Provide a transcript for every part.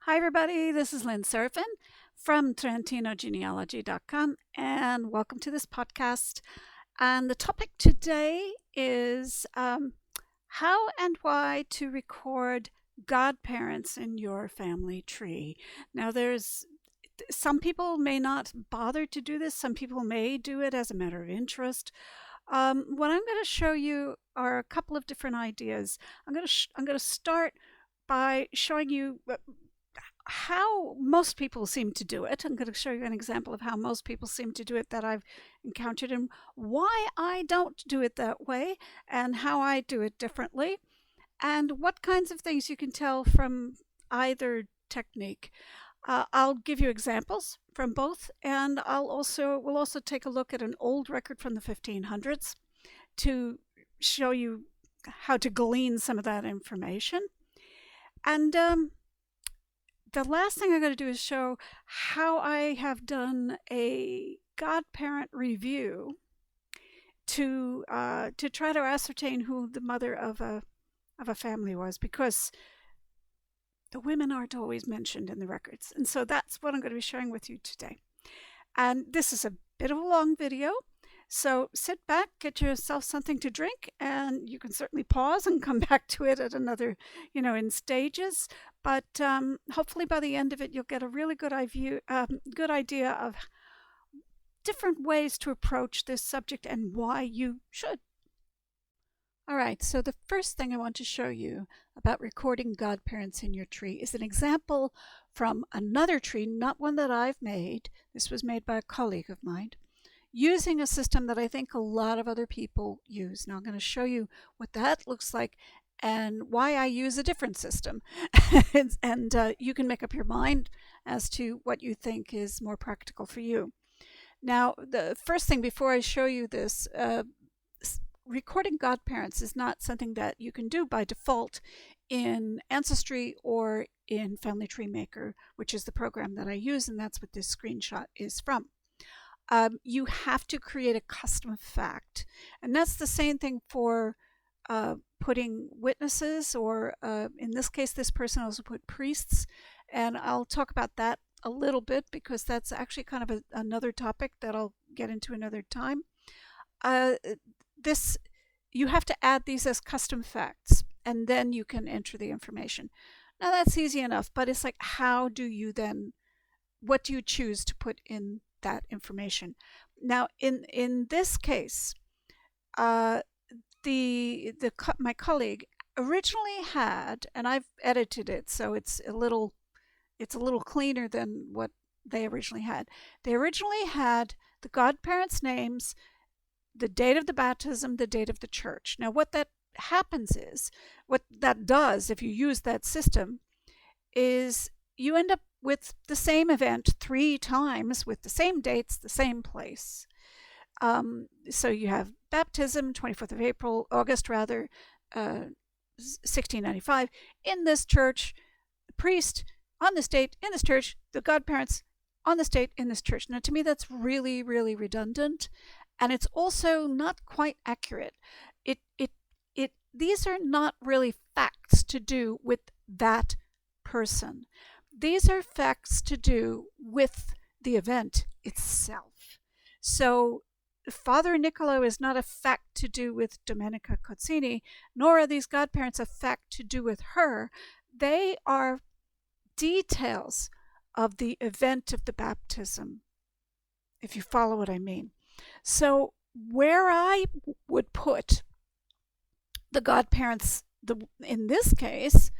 Hi, everybody. This is Lynn Serafin from TrentinoGenealogy.com, and welcome to this podcast. And the topic today is how and why to record godparents in your family tree. Now, there's some people may not bother to do this. Some people may do it as a matter of interest. What I'm going to show you are a couple of different ideas. I'm going to start by showing you how most people seem to do it. I'm going to show you an example of how most people seem to do it that I've encountered, and why I don't do it that way, and how I do it differently, and what kinds of things you can tell from either technique. I'll give you examples from both, and we'll also take a look at an old record from the 1500s to show you how to glean some of that information. And the last thing I'm going to do is show how I have done a godparent review to try to ascertain who the mother of a family was, because the women aren't always mentioned in the records. And so that's what I'm going to be sharing with you today. And this is a bit of a long video, so sit back, get yourself something to drink, and you can certainly pause and come back to it at another, in stages. But hopefully by the end of it, you'll get a really good idea of different ways to approach this subject and why you should. All right, so the first thing I want to show you about recording godparents in your tree is an example from another tree, not one that I've made. This was made by a colleague of mine, using a system that I think a lot of other people use. Now I'm going to show you what that looks like and why I use a different system. and you can make up your mind as to what you think is more practical for you. Now, the first thing before I show you this, recording godparents is not something that you can do by default in Ancestry or in Family Tree Maker, which is the program that I use, and that's what this screenshot is from. You have to create a custom fact, and that's the same thing for putting witnesses, or in this case, this person also put priests, and I'll talk about that a little bit because that's actually kind of another topic that I'll get into another time. You have to add these as custom facts, and then you can enter the information. Now that's easy enough, but it's like, what do you choose to put in that information? Now, in this case, my colleague originally had, and I've edited it so it's a little cleaner than what they originally had. They originally had the godparents' names, the date of the baptism, the date of the church. Now, what that does if you use that system is you end up with the same event 3 times with the same dates, the same place. So you have baptism, 24th of August, 1695, in this church, the priest on this date in this church, the godparents on this date in this church. Now, to me, that's really, really redundant, and it's also not quite accurate. These are not really facts to do with that person. These are facts to do with the event itself. So Father Niccolo is not a fact to do with Domenica Cozzini, nor are these godparents a fact to do with her. They are details of the event of the baptism, if you follow what I mean. So where I would put the godparents, in this case,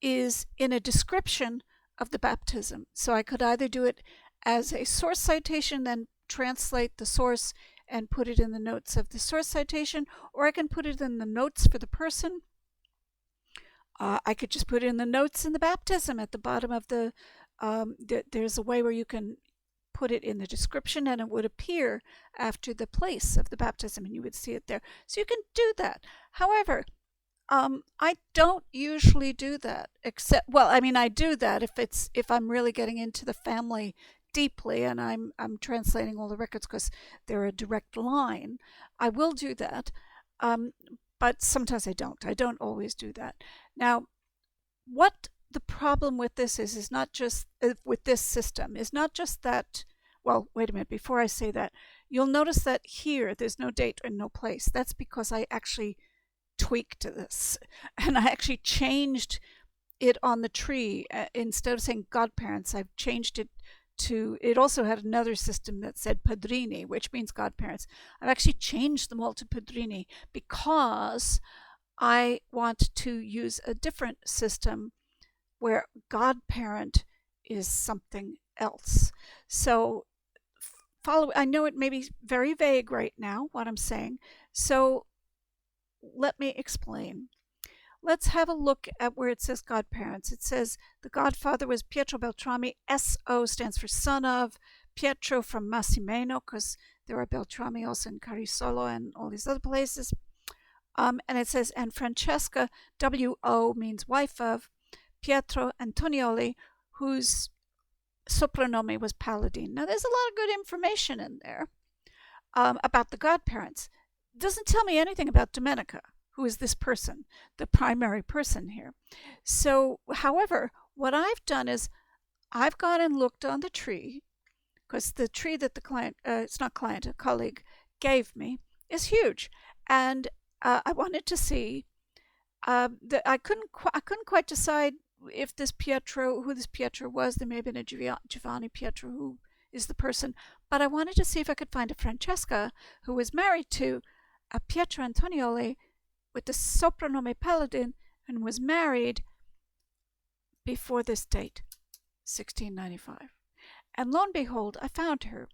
is in a description of the baptism. So I could either do it as a source citation, then translate the source and put it in the notes of the source citation, or I can put it in the notes for the person. I could just put it in the notes in the baptism at the bottom of there's a way where you can put it in the description and it would appear after the place of the baptism and you would see it there. So you can do that. However, I don't usually do that, I do that if I'm really getting into the family deeply and I'm translating all the records because they're a direct line. I will do that. But sometimes I don't. I don't always do that. Now, what the problem with this is not just with this system, is not just that. Well, wait a minute. Before I say that, you'll notice that here there's no date and no place. That's because I actually tweaked this, and I actually changed it on the tree. Instead of saying godparents, I've changed it to, it also had another system that said padrini, which means godparents. I've actually changed them all to padrini because I want to use a different system where godparent is something else. So follow, I know it may be very vague right now what I'm saying, so let me explain. Let's have a look at where it says godparents. It says the godfather was Pietro Beltrami. SO stands for son of. Pietro from Massimeno, because there are Beltrami also in Carisolo and all these other places. And it says, and Francesca, WO, means wife of Pietro Antonioli, whose soprannome was Paladin. Now, there's a lot of good information in there about the godparents. It doesn't tell me anything about Domenica, who is this person, the primary person here. So, however, what I've done is I've gone and looked on the tree, because the tree that the client, it's not client, a colleague gave me is huge. And I wanted to see that I couldn't quite decide if this Pietro, who this Pietro was. There may have been a Giovanni Pietro who is the person, but I wanted to see if I could find a Francesca who was married to a Pietro Antonioli with the soprannome Paladin and was married before this date, 1695. And lo and behold, I found her.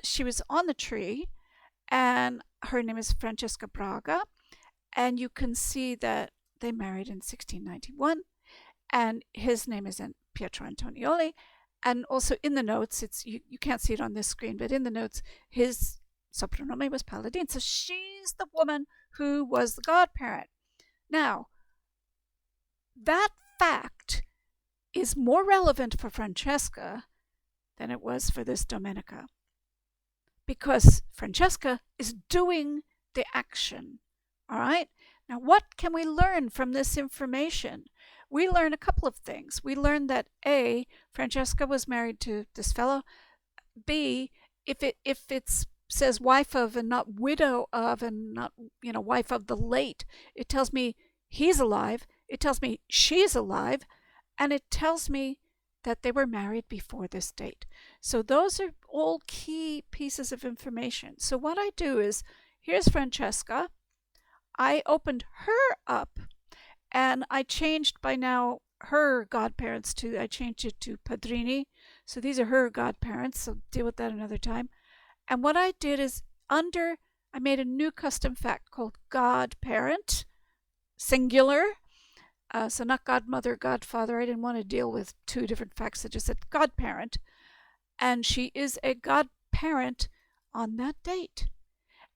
She was on the tree, and her name is Francesca Braga, and you can see that they married in 1691, and his name is Pietro Antonioli, and also in the notes, it's you can't see it on this screen, but in the notes, his soprannome was Paladin. So she's the woman who was the godparent. Now, that fact is more relevant for Francesca than it was for this Domenica, because Francesca is doing the action. All right? Now, what can we learn from this information? We learn a couple of things. We learn that A, Francesca was married to this fellow. B, if it says wife of and not widow of and not, wife of the late, it tells me he's alive, it tells me she's alive, and it tells me that they were married before this date. So those are all key pieces of information. So what I do is, here's Francesca. I opened her up, and I changed by now her godparents I changed it to padrini. So these are her godparents, so deal with that another time. And what I did is I made a new custom fact called godparent, singular. So not godmother, godfather. I didn't want to deal with two different facts. I just said godparent. And she is a godparent on that date.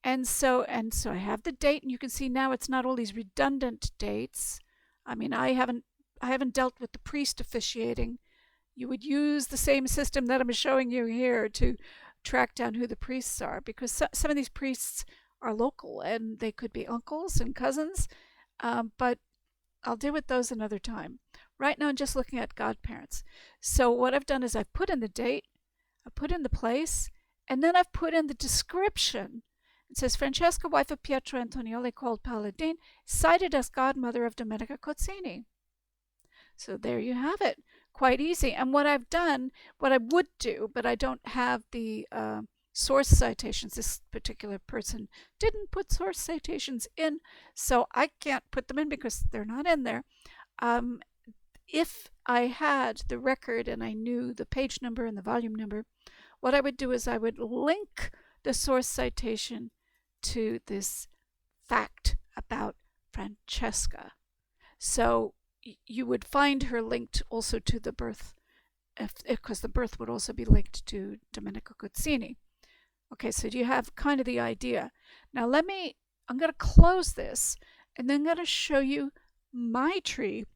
And so I have the date, and you can see now it's not all these redundant dates. I mean, I haven't dealt with the priest officiating. You would use the same system that I'm showing you here to track down who the priests are, because some of these priests are local and they could be uncles and cousins, but I'll deal with those another time. Right now I'm just looking at godparents. So what I've done is I've put in the date, I put in the place, and then I've put in the description. It says Francesca, wife of Pietro Antonioli, called Paladin, cited as godmother of Domenica Cozzini. So there you have it. Quite easy. And what I've done, what I would do, but I don't have the source citations. This particular person didn't put source citations in, so I can't put them in because they're not in there. If I had the record and I knew the page number and the volume number, what I would do is I would link the source citation to this fact about Francesca. So you would find her linked also to the birth, because the birth would also be linked to Domenico Cozzini. Okay, so you have kind of the idea. Now I'm going to close this, and then I'm going to show you my tree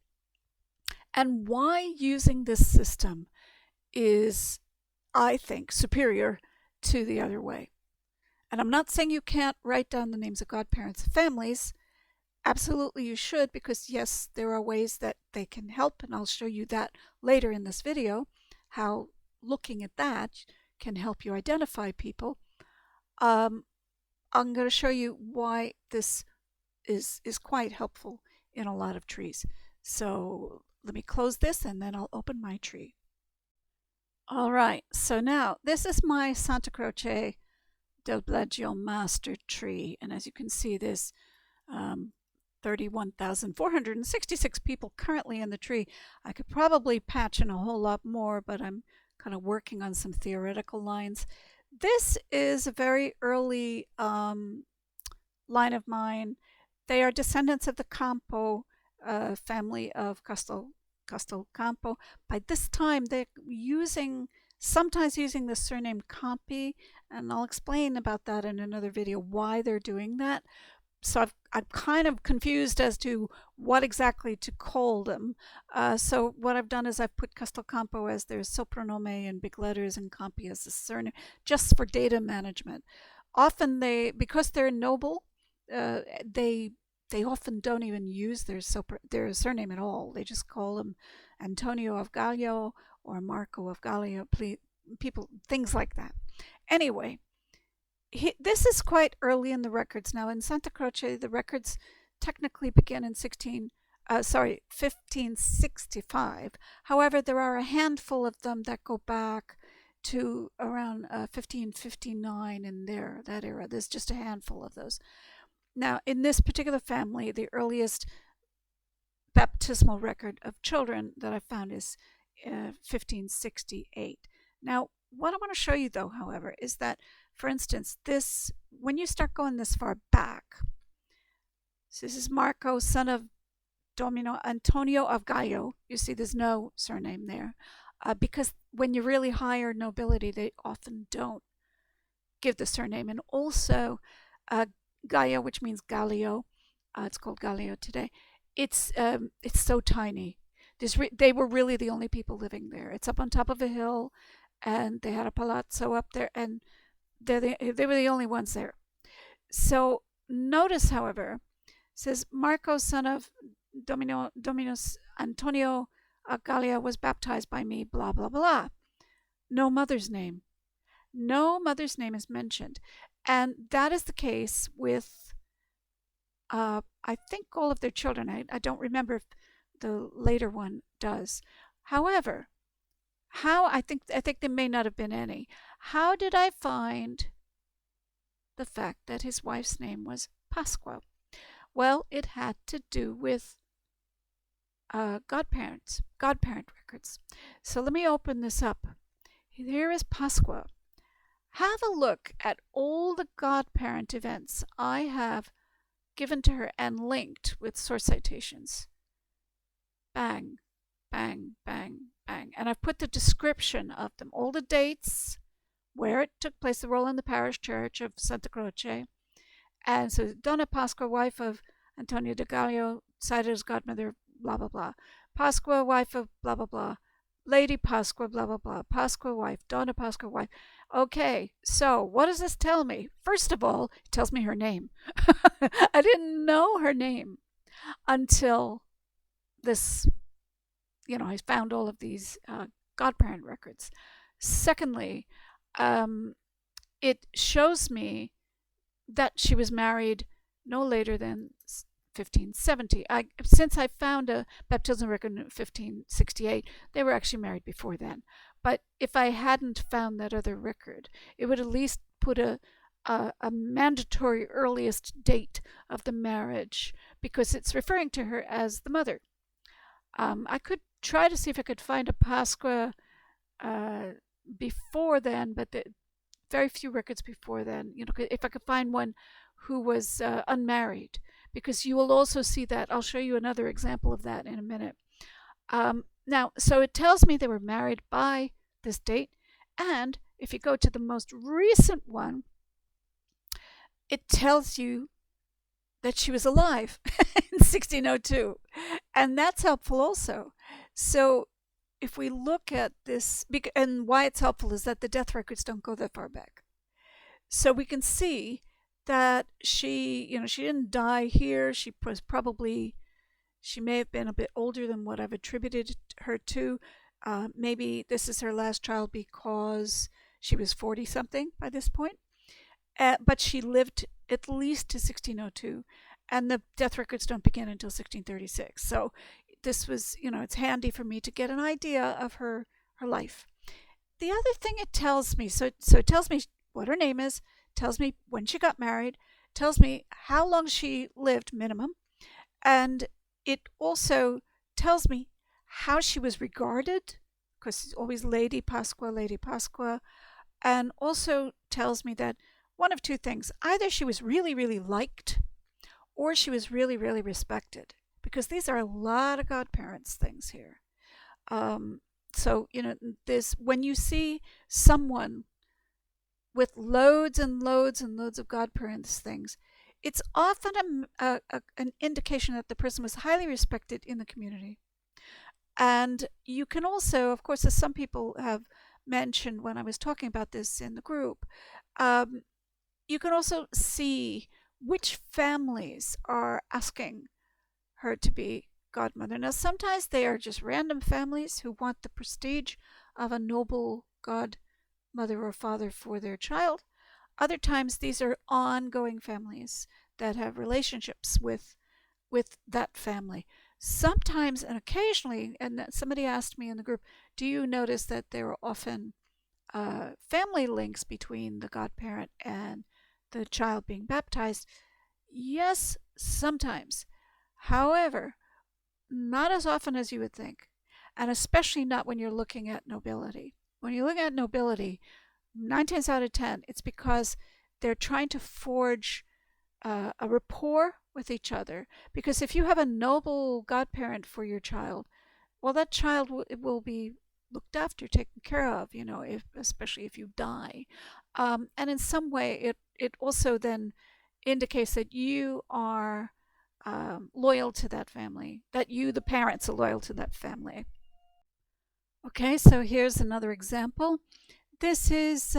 and why using this system is, I think, superior to the other way. And I'm not saying you can't write down the names of godparents and families. absolutely you should, because yes, there are ways that they can help, and I'll show you that later in this video, how looking at that can help you identify people. Um, I'm going to show you why this is quite helpful in a lot of trees. So let me close this and then I'll open my tree. All right, so now this is my Santa Croce del Bledgio master tree. And as you can see, there's 31,466 people currently in the tree. I could probably patch in a whole lot more, but I'm kind of working on some theoretical lines. This is a very early line of mine. They are descendants of the Campo family of Castelcampo. By this time, they're sometimes using the surname Campi, and I'll explain about that in another video, why they're doing that. So I'm kind of confused as to what exactly to call them. So what I've done is I've put Castelcampo as their sopranome in big letters and Campi as the surname, just for data management. Often because they're noble, they often don't even use their surname at all. They just call them Antonio of Gallio or Marco of Gallio, people, things like that. Anyway, this is quite early in the records. Now in Santa Croce, the records technically begin in 1565. However, there are a handful of them that go back to around 1559 in that era. There's just a handful of those. Now, in this particular family, the earliest baptismal record of children that I found is 1568. Now, what I want to show you, though, however, is that, for instance, when you start going this far back, so this is Marco, son of Domino Antonio of Gallo. You see there's no surname there, because when you're really higher nobility, they often don't give the surname. And also, Gallo, which means Gallio, it's called Gallio today. It's so tiny. They were really the only people living there. It's up on top of a hill, and they had a palazzo up there, and they were the only ones there. So notice, however, it says Marco, son of Dominus Antonio Gallia, was baptized by me, blah, blah, blah. No mother's name. No mother's name is mentioned. And that is the case with, I think, all of their children. I don't remember if the later one does. However, I think there may not have been any. How did I find the fact that his wife's name was Pasqua? Well, it had to do with godparent records. So let me open this up. Here is Pasqua. Have a look at all the godparent events I have given to her and linked with source citations. Bang, bang, bang, bang. And I've put the description of them, all the dates, where it took place, the role in the parish church of Santa Croce. And so Donna Pasqua, wife of Antonio de Gallio, cited as godmother, blah, blah, blah. Pasqua, wife of blah, blah, blah. Lady Pasqua, blah, blah, blah. Pasqua, wife. Donna Pasqua, wife. Okay, so what does this tell me? First of all, it tells me her name. I didn't know her name until this, I found all of these godparent records. Secondly, it shows me that she was married no later than 1570. Since I found a baptismal record in 1568, they were actually married before then. But if I hadn't found that other record, it would at least put a mandatory earliest date of the marriage, because it's referring to her as the mother. I could try to see if I could find a Pasqua before then, but very few records before then. If I could find one who was unmarried, because you will also see that. I'll show you another example of that in a minute. Now, so it tells me they were married by this date, and if you go to the most recent one, it tells you that she was alive in 1602, and that's helpful also. So if we look at this, and why it's helpful is that the death records don't go that far back. So we can see that she didn't die here. She may have been a bit older than what I've attributed her to. Maybe this is her last child because she was 40 something by this point. But she lived at least to 1602, and the death records don't begin until 1636. So this was, it's handy for me to get an idea of her life. The other thing it tells me, so it tells me what her name is, tells me when she got married, tells me how long she lived minimum, and it also tells me how she was regarded, because it's always Lady Pasqua, and also tells me that one of two things: either she was really, really liked, or she was really, really respected, because these are a lot of godparents things here. So, this, when you see someone with loads and loads and loads of godparents things, it's often an indication that the person was highly respected in the community. And you can also, of course, as some people have mentioned when I was talking about this in the group, you can also see which families are asking her to be godmother. Now, sometimes they are just random families who want the prestige of a noble godmother or father for their child. Other times, these are ongoing families that have relationships with that family. Sometimes and occasionally, and somebody asked me in the group, do you notice that there are often family links between the godparent and the child being baptized? Yes, sometimes. However, not as often as you would think, and especially not when you're looking at nobility. When you look at nobility, 9 times out of 10, it's because they're trying to forge a rapport with each other. Because if you have a noble godparent for your child, well, that child will be looked after, taken care of, especially if you die. And in some way, it also then indicates that you are loyal to that family, that you, the parents, are loyal to that family. Okay, so here's another example. This is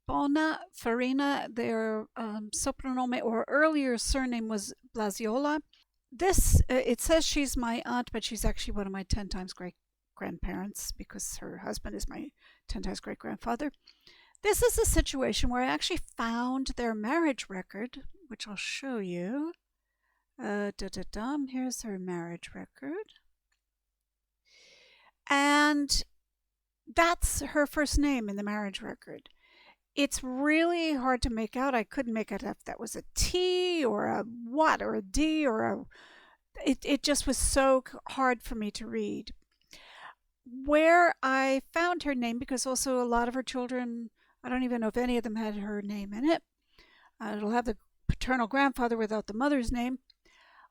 Bona Farina. Their sopranome or earlier surname was Blasiola. This, it says she's my aunt, but she's actually one of my 10 times great grandparents because her husband is my 10 times great grandfather. This is a situation where I actually found their marriage record, which I'll show you. Here's her marriage record. And that's her first name in the marriage record. It's really hard to make out. I couldn't make out if that was a T or a what or a D or a... It just was so hard for me to read. Where I found her name, because also a lot of her children, I don't even know if any of them had her name in it. It'll have the paternal grandfather without the mother's name.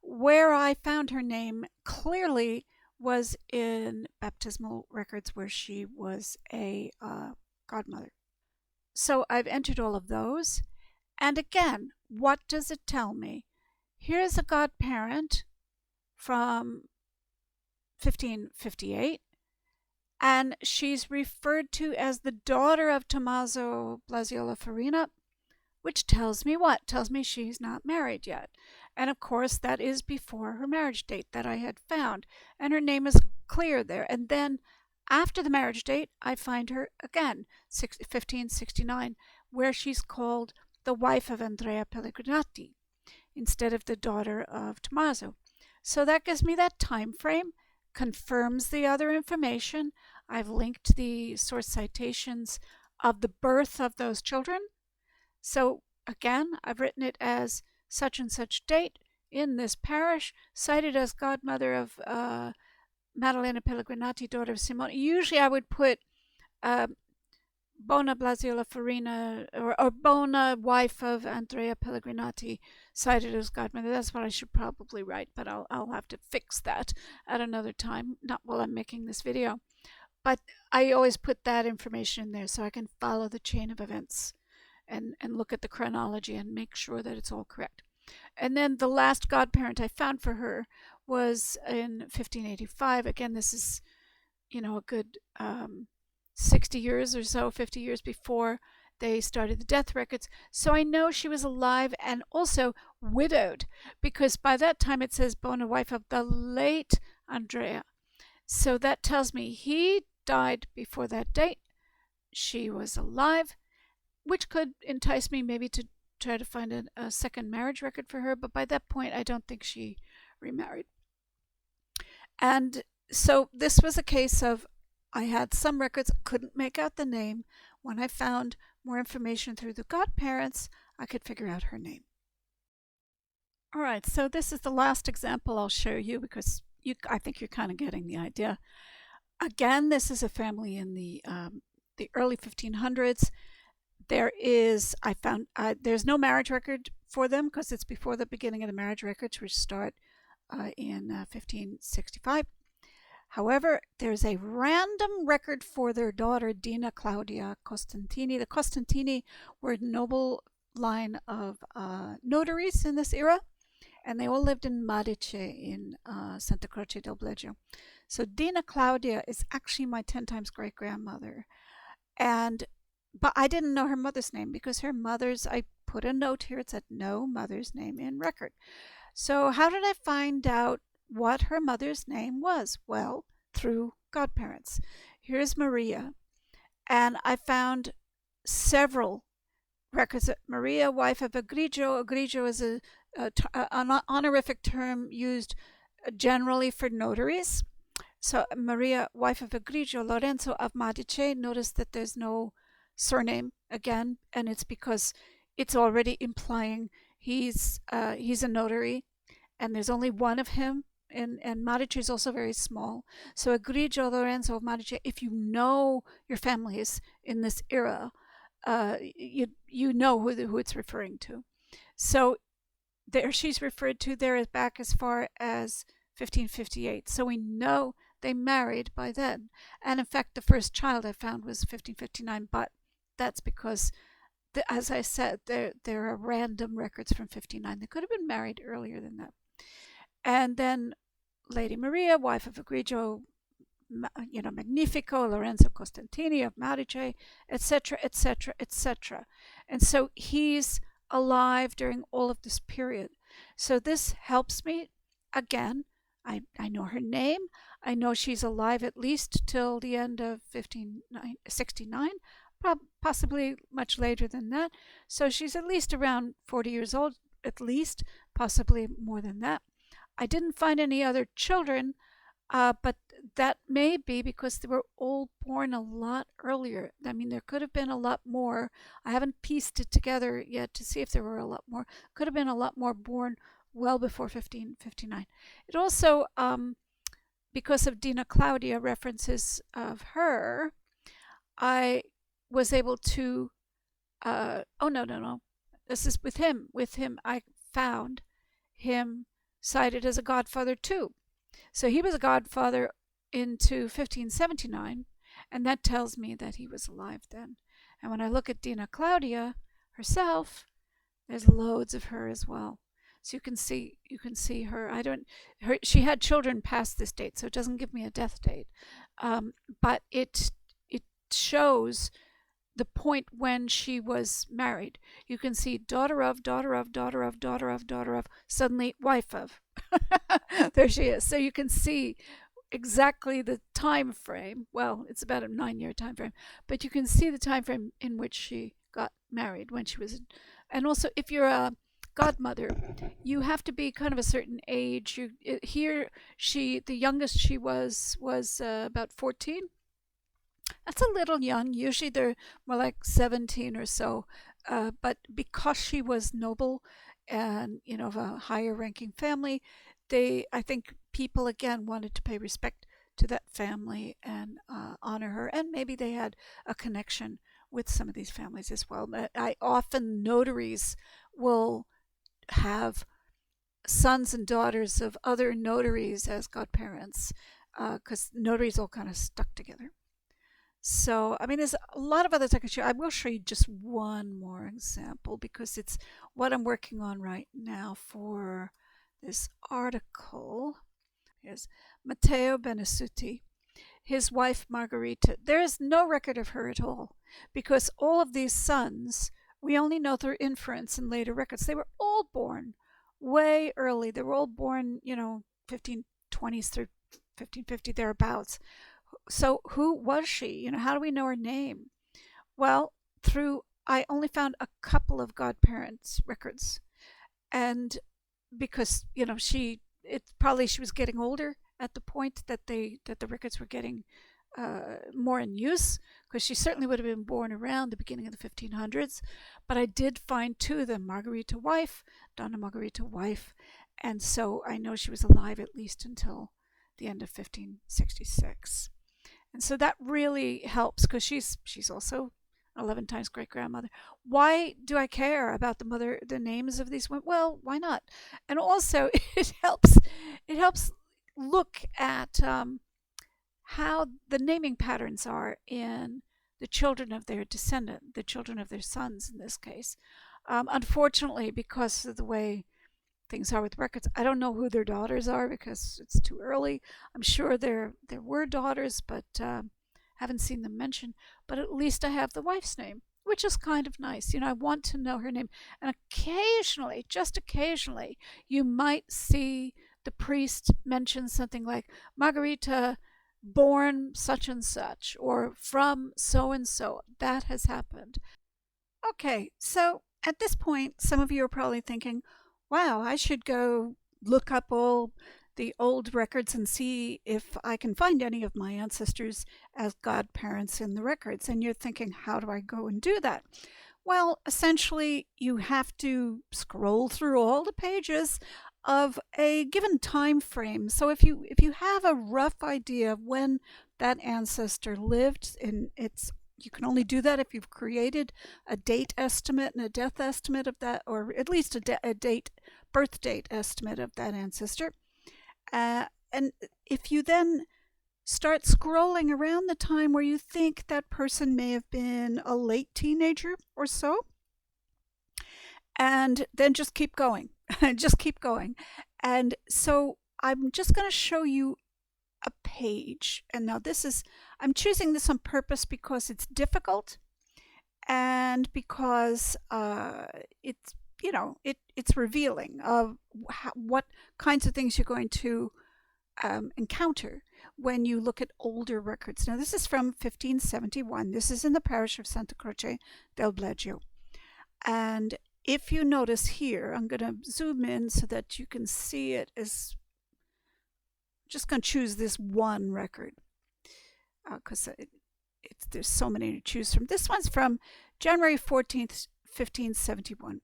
Where I found her name clearly was in baptismal records where she was a godmother. So I've entered all of those. And again, what does it tell me? Here's a godparent from 1558, and she's referred to as the daughter of Tommaso Blasiola Farina, which tells me what? Tells me she's not married yet. And of course, that is before her marriage date that I had found. And her name is clear there. And then after the marriage date, I find her again, 1569, where she's called the wife of Andrea Pellegrinati instead of the daughter of Tommaso. So that gives me that time frame, confirms the other information. I've linked the source citations of the birth of those children. So again, I've written it as such and such date in this parish, cited as godmother of Maddalena Pellegrinati, daughter of Simone. Usually I would put Bona Blasiola Farina or Bona, wife of Andrea Pellegrinati, cited as godmother. That's what I should probably write, but I'll have to fix that at another time, not while I'm making this video. But I always put that information in there so I can follow the chain of events and look at the chronology and make sure that it's all correct. And then the last godparent I found for her was in 1585. Again, this is, a good 60 years or so, 50 years before They started the death records. So I know she was alive and also widowed, because by that time it says born a wife of the late Andrea. So that tells me he died before that date. She was alive, which could entice me maybe to try to find a second marriage record for her. But by that point, I don't think she remarried. And so this was a case of I had some records, couldn't make out the name. When I found more information through the godparents, I could figure out her name. All right, so this is the last example I'll show you because I think you're kind of getting the idea. Again, this is a family in the early 1500s. There's no marriage record for them because it's before the beginning of the marriage records, which start in 1565. However, there's a random record for their daughter, Dina Claudia Costantini. The Costantini were a noble line of notaries in this era, and they all lived in Marice in Santa Croce del Blegio. So Dina Claudia is actually my 10 times great-grandmother. But I didn't know her mother's name because I put a note here, it said no mother's name in record. So how did I find out what her mother's name was? Well, through godparents. Here's Maria. And I found several records. Maria, wife of Agrigio. Agrigio is an honorific term used generally for notaries. So Maria, wife of Agrigio, Lorenzo of Medici. Notice that there's no surname again, and it's because it's already implying he's a notary, and there's only one of him, and Medici is also very small. So Agrigio Lorenzo of Medici, if you know your families in this era, you know who it's referring to. So there she's referred to there back as far as 1558. So we know they married by then. And in fact, the first child I found was 1559, but that's because, as I said, there are random records from 59. They could have been married earlier than that. And then Lady Maria, wife of Agrigio, Magnifico, Lorenzo Costantini of Medici, etc., etc., etc. And so he's alive during all of this period. So this helps me. Again, I know her name. I know she's alive at least till the end of 1569, possibly much later than that. So she's at least around 40 years old, at least, possibly more than that. I didn't find any other children, but that may be because they were all born a lot earlier. I mean, there could have been a lot more. I haven't pieced it together yet to see if there were a lot more. Could have been a lot more born well before 1559. It also, because of Dina Claudia references of her, I was able to, no. This is with him. With him, I found him cited as a godfather too. So he was a godfather into 1579, and that tells me that he was alive then. And when I look at Dina Claudia herself, there's loads of her as well. So you can see her. She had children past this date, so it doesn't give me a death date, but it shows the point when she was married. You can see daughter of, daughter of, daughter of, daughter of, daughter of, suddenly wife of. There she is. So you can see exactly the time frame. Well, it's about a 9-year time frame, but you can see the time frame in which she got married, when she was. And also, if you're a godmother, you have to be kind of a certain age. The youngest she was about 14. That's a little young. Usually they're more like 17 or so. But because she was noble and, of a higher ranking family, I think people again wanted to pay respect to that family and honor her. And maybe they had a connection with some of these families as well. Notaries will have sons and daughters of other notaries as godparents, because notaries all kind of stuck together. So, I mean, there's a lot of others I can show. I will show you just one more example because it's what I'm working on right now for this article. Here's Matteo Benesutti, his wife Margherita. There is no record of her at all. because all of these sons, we only know through inference in later records, they were all born way early. They were all born, 1520s through 1550, thereabouts. So who was she? How do we know her name? Well, I only found a couple of godparents records. And because, she was getting older at the point that the records were getting more in use, because she certainly would have been born around the beginning of the 1500s. But I did find two of them, Margarita wife, Donna Margarita wife, and so I know she was alive at least until the end of 1566. And so that really helps, because she's also 11 times great grandmother. Why do I care about the names of these women? Well, why not? And also, it helps look at how the naming patterns are in the children of their descendant, the children of their sons in this case. Unfortunately, because of the way things are with records, I don't know who their daughters are because it's too early. I'm sure there were daughters, but haven't seen them mentioned. But at least I have the wife's name, which is kind of nice. I want to know her name. And occasionally, just occasionally, you might see the priest mention something like Margarita born such and such, or from so and so. That has happened. Okay, so at this point, some of you are probably thinking, wow, I should go look up all the old records and see if I can find any of my ancestors as godparents in the records. And you're thinking, how do I go and do that? Well, essentially, you have to scroll through all the pages of a given time frame. So if you have a rough idea of when that ancestor lived, you can only do that if you've created a date estimate and a death estimate of that, or at least a birth date estimate of that ancestor. And if you then start scrolling around the time where you think that person may have been a late teenager or so, and then just keep going, just keep going. And so I'm just going to show you a page. And now I'm choosing this on purpose because it's difficult and because it's revealing of what kinds of things you're going to encounter when you look at older records. Now, this is from 1571. This is in the parish of Santa Croce del Bleggio. And if you notice here, I'm going to zoom in so that you can see it as, just going to choose this one record because there's so many to choose from. This one's from January 14th, 1571.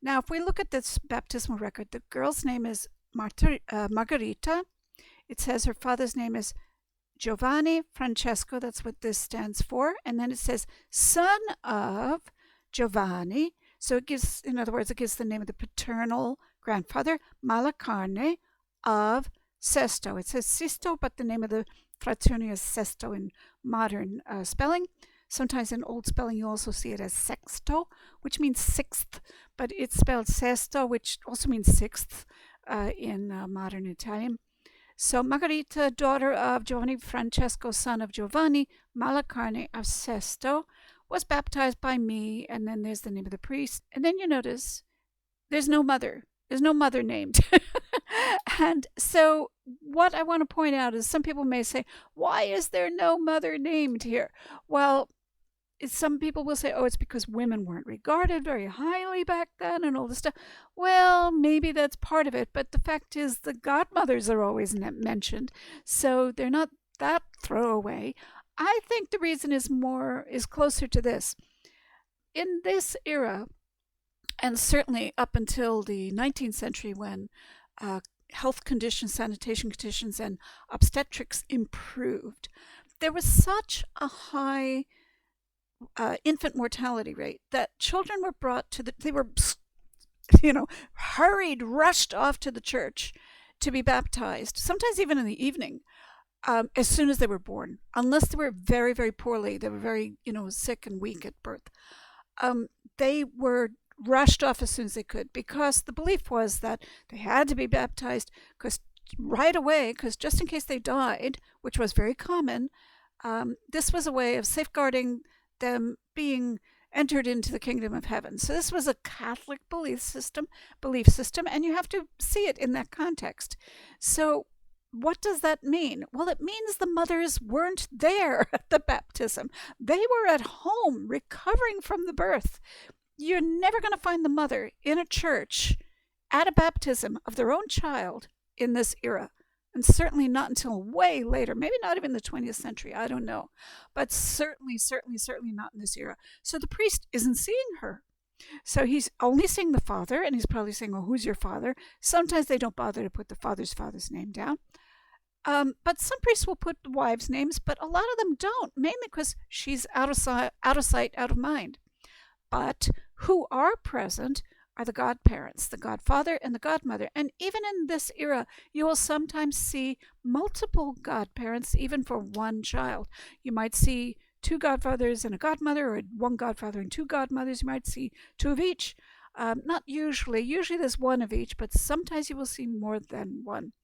Now, if we look at this baptismal record, the girl's name is Margarita. It says her father's name is Giovanni Francesco. That's what this stands for. And then it says son of Giovanni. So it gives the name of the paternal grandfather, Malacarne of Sesto. It says Sisto, but the name of the fraternity is Sesto in modern spelling. Sometimes in old spelling, you also see it as sexto, which means sixth, but it's spelled sesto, which also means sixth in modern Italian. So Margherita, daughter of Giovanni Francesco, son of Giovanni Malacarne of Sesto, was baptized by me, and then there's the name of the priest. And then you notice there's no mother. There's no mother named. And so what I want to point out is some people may say, why is there no mother named here? Well, some people will say, oh, it's because women weren't regarded very highly back then and all this stuff. Well, maybe that's part of it, but the fact is the godmothers are always mentioned, so they're not that throwaway. I think the reason is closer to this. In this era, and certainly up until the 19th century when health conditions, sanitation conditions, and obstetrics improved, there was such a high infant mortality rate that children were brought they were rushed off to the church to be baptized, sometimes even in the evening, as soon as they were born, unless they were very, very poorly, they were very, sick and weak at birth. They were rushed off as soon as they could, because the belief was that they had to be baptized right away, because just in case they died, which was very common, this was a way of safeguarding them being entered into the kingdom of heaven. So this was a Catholic belief system, and you have to see it in that context. So what does that mean? Well, it means the mothers weren't there at the baptism. They were at home recovering from the birth. You're never going to find the mother in a church at a baptism of their own child in this era. And certainly not until way later, maybe not even the 20th century, I don't know. But certainly not in this era. So the priest isn't seeing her. So he's only seeing the father, and he's probably saying, well, who's your father? Sometimes they don't bother to put the father's name down. But some priests will put the wives' names, but a lot of them don't, mainly because she's out of sight, out of mind. But who are present are the godparents, the godfather and the godmother. And even in this era, you will sometimes see multiple godparents, even for one child. You might see two godfathers and a godmother, or one godfather and two godmothers. You might see two of each. Not usually. Usually there's one of each, but sometimes you will see more than one.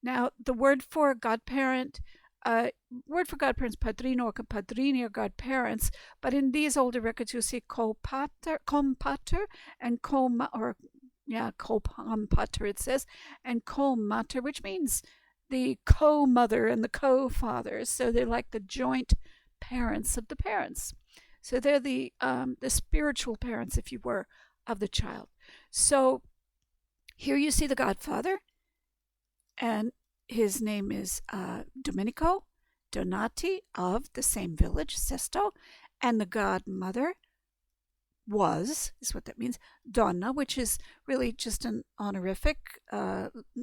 Now, the word for godparents, padrino or padrini are godparents, but in these older records you'll see compater, and compater it says, and comater, which means the co-mother and the co-fathers. So they're like the joint parents of the parents. So they're the spiritual parents, if you were, of the child. So here you see the godfather, and his name is Domenico Donati of the same village, Sesto, and the godmother is what that means, Donna, which is really just an honorific.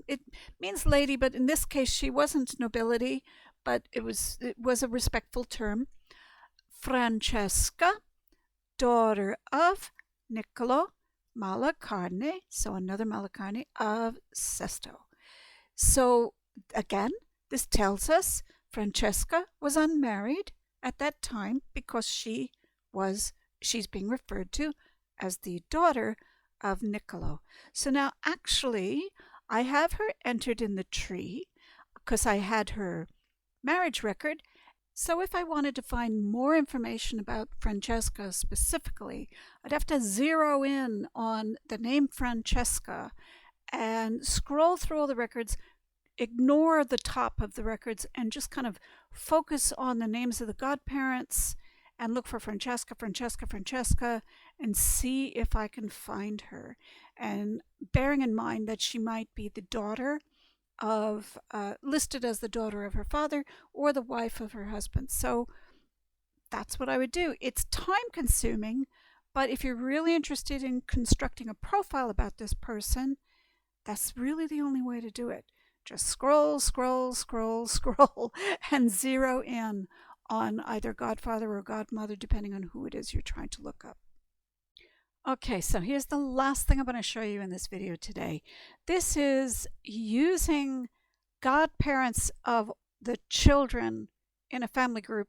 It means lady, but in this case she wasn't nobility, but it was a respectful term. Francesca, daughter of Niccolo Malacarne, so another Malacarne of Sesto. So again, this tells us Francesca was unmarried at that time because she's being referred to as the daughter of Niccolo. So now actually I have her entered in the tree because I had her marriage record. So if I wanted to find more information about Francesca specifically, I'd have to zero in on the name Francesca and scroll through all the records, ignore the top of the records, and just kind of focus on the names of the godparents and look for Francesca, and see if I can find her. And bearing in mind that she might be the daughter of, listed as the daughter of her father or the wife of her husband. So that's what I would do. It's time consuming, but if you're really interested in constructing a profile about this person, that's really the only way to do it. Just scroll, and zero in on either godfather or godmother, depending on who it is you're trying to look up. Okay, so here's the last thing I'm going to show you in this video today. This is using godparents of the children in a family group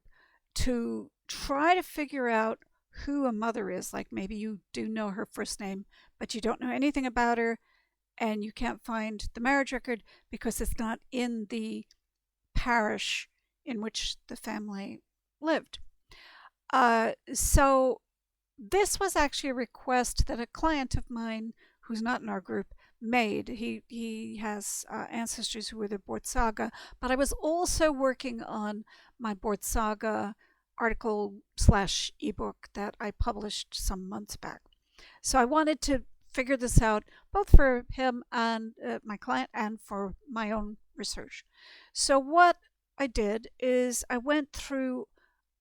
to try to figure out who a mother is. Like maybe you do know her first name, but you don't know anything about her, and you can't find the marriage record because it's not in the parish in which the family lived. So this was actually a request that a client of mine who's not in our group made. He has ancestors who were the Borzaga, but I was also working on my Borzaga article / ebook that I published some months back. So I wanted to figure this out both for him and my client and for my own research. So what I did is I went through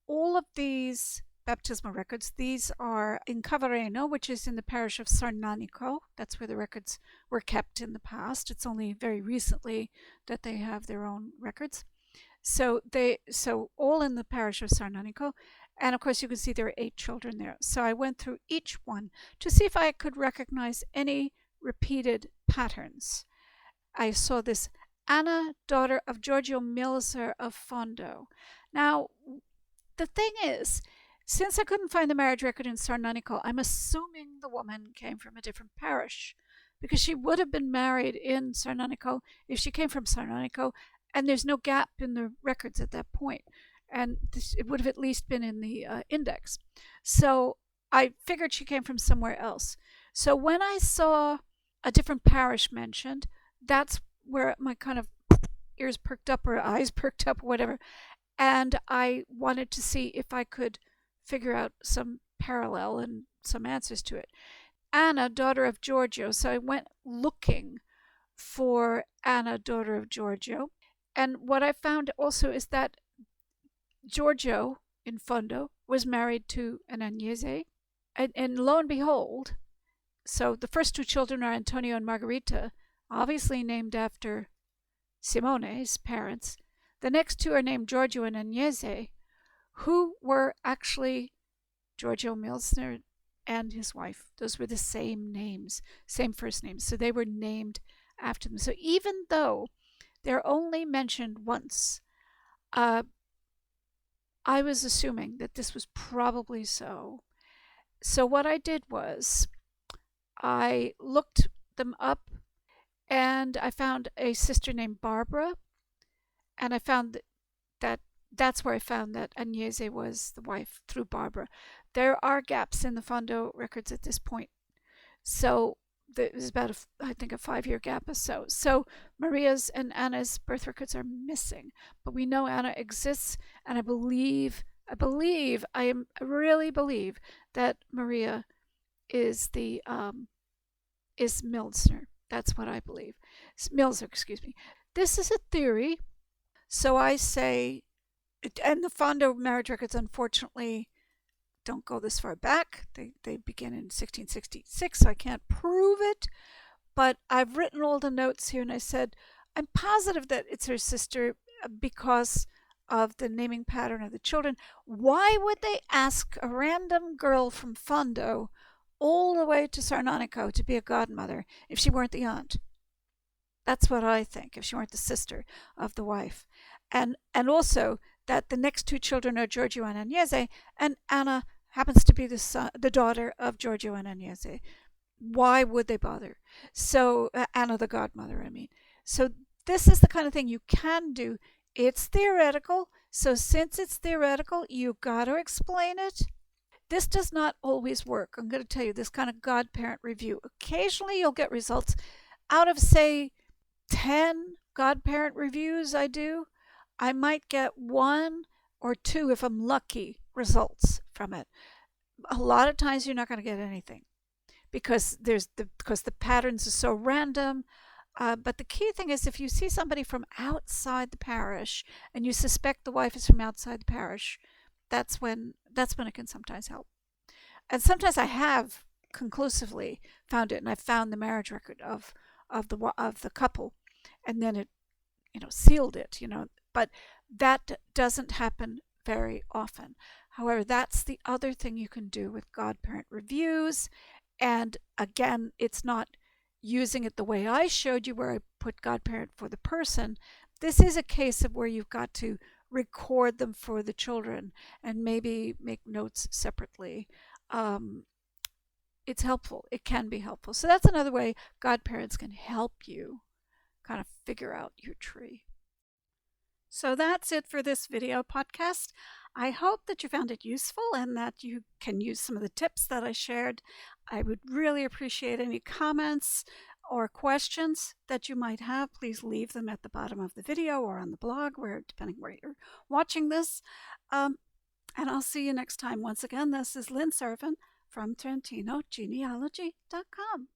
all of these baptismal records. These are in Cavareno, which is in the parish of Sarnanico. That's where the records were kept in the past. It's only very recently that they have their own records. So all in the parish of Sarnanico. And of course, you can see there are 8 children there. So I went through each one to see if I could recognize any repeated patterns. I saw this Anna, daughter of Giorgio Milzer of Fondo. Now, the thing is, since I couldn't find the marriage record in Sarnanico, I'm assuming the woman came from a different parish, because she would have been married in Sarnanico if she came from Sarnanico, and there's no gap in the records at that point. and it would have at least been in the index. So I figured she came from somewhere else. So when I saw a different parish mentioned, that's where my kind of ears perked up or eyes perked up or whatever. And I wanted to see if I could figure out some parallel and some answers to it. Anna, daughter of Giorgio. So I went looking for Anna, daughter of Giorgio. And what I found also is that Giorgio, in fondo, was married to an Agnese. And lo and behold, so the first two children are Antonio and Margherita, obviously named after Simone's parents. The next two are named Giorgio and Agnese, who were actually Giorgio Milsner and his wife. Those were the same names, same first names. So they were named after them. So even though they're only mentioned once, I was assuming that this was probably so. So what I did was I looked them up, and I found a sister named Barbara, and I found that's where I found that Agnese was the wife through Barbara. There are gaps in the fondo records at this point, so there's about I think a 5-year gap or so. So Maria's and Anna's birth records are missing, but we know Anna exists, and I really believe that Maria is is Milsner. That's what I believe. Milsner, excuse me. This is a theory. So I say, and the fondo marriage records, unfortunately, don't go this far back. They begin in 1666, so I can't prove it. But I've written all the notes here, and I said, I'm positive that it's her sister because of the naming pattern of the children. Why would they ask a random girl from fondo all the way to Sarnonico to be a godmother if she weren't the aunt? That's what I think, if she weren't the sister of the wife. And also that the next two children are Giorgio and Agnese, and Anna happens to be the daughter of Giorgio and Agnese. Why would they bother? So, Anna the godmother, I mean. So this is the kind of thing you can do. It's theoretical, so since it's theoretical, you've got to explain it. This does not always work. I'm going to tell you this kind of godparent review. Occasionally you'll get results out of, say, 10 godparent reviews I do. I might get 1 or 2, if I'm lucky, results from it. A lot of times you're not going to get anything because the patterns are so random. But the key thing is, if you see somebody from outside the parish and you suspect the wife is from outside the parish, that's when it can sometimes help. And sometimes I have conclusively found it, and I found the marriage record of the couple, and then it sealed it. But that doesn't happen very often. However, that's the other thing you can do with godparent reviews. And again, it's not using it the way I showed you, where I put godparent for the person. This is a case of where you've got to record them for the children and maybe make notes separately. It's helpful. It can be helpful. So that's another way godparents can help you kind of figure out your tree. So that's it for this video podcast. I hope that you found it useful and that you can use some of the tips that I shared. I would really appreciate any comments or questions that you might have. Please leave them at the bottom of the video or on the blog, depending where you're watching this. And I'll see you next time. Once again, this is Lynn Servan from TrentinoGenealogy.com.